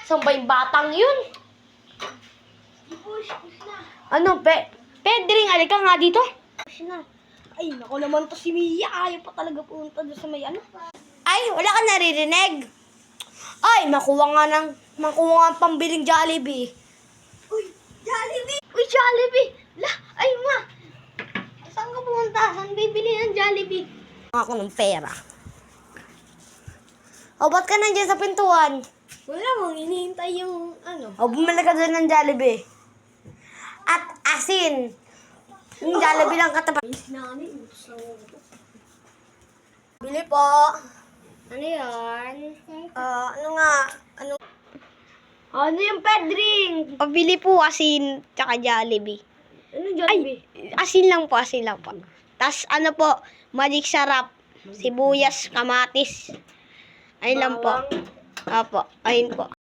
Saan ba yung batang yun? Push na. Ano, Pedring, alika nga dito. Push na. Ay, naku naman to si Mia. Ayaw pa talaga pumunta doon sa may ano. Ay, wala ka naririnig. Ay, makuha nga pambiling Jollibee. Uy, Jollibee! Uy, Jollibee! Ay, ma! Saan ka pumunta? Saan bibili ng Jollibee? Ako ng pera. O, ba't ka nandiyan sa pintuan? Wala mong hinihintay yung ano. O, bumili ka doon ng Jollibee. At asin. Yung Jollibee lang katapat. Ay, sinanay. Utos lang ako. Bili po. Ano yan? Ano nga? Ano yung Pedring? Pabili po asin tsaka Jollibee. Ano Jollibee? Asin lang po, asin lang po. Tas ano po, magic sarap. Sibuyas, kamatis. Ayun lang po. Bawang. Opo, ayun po.